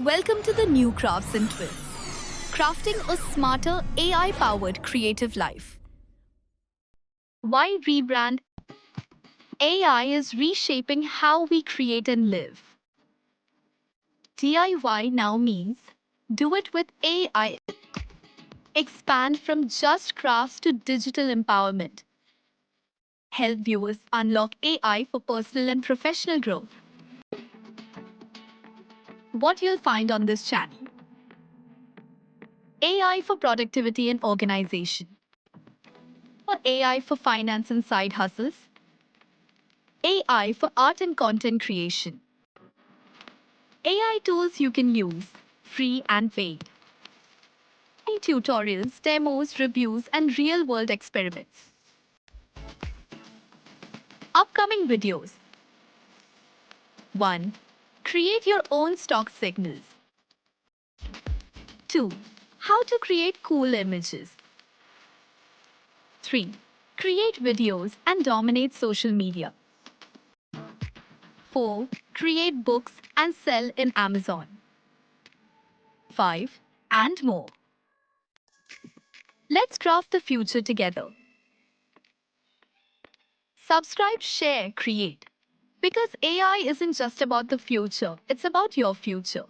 Welcome to the new Crafts and Twists, crafting a smarter AI-powered creative life. Why rebrand? AI is reshaping how we create and live. DIY now means do it with AI. Expand from just crafts to digital empowerment. Help viewers unlock AI for personal and professional growth. What you'll find on this channel: AI for productivity and organization, or AI for finance and side hustles, AI for art and content creation, AI tools you can use, free and paid, tutorials, demos, reviews, and real-world experiments. Upcoming videos: 1. Create your own stock signals. 2. How to create cool images. 3. Create videos and dominate social media. 4. Create books and sell in Amazon. 5. And more. Let's craft the future together. Subscribe, share, create. Because AI isn't just about the future, it's about your future.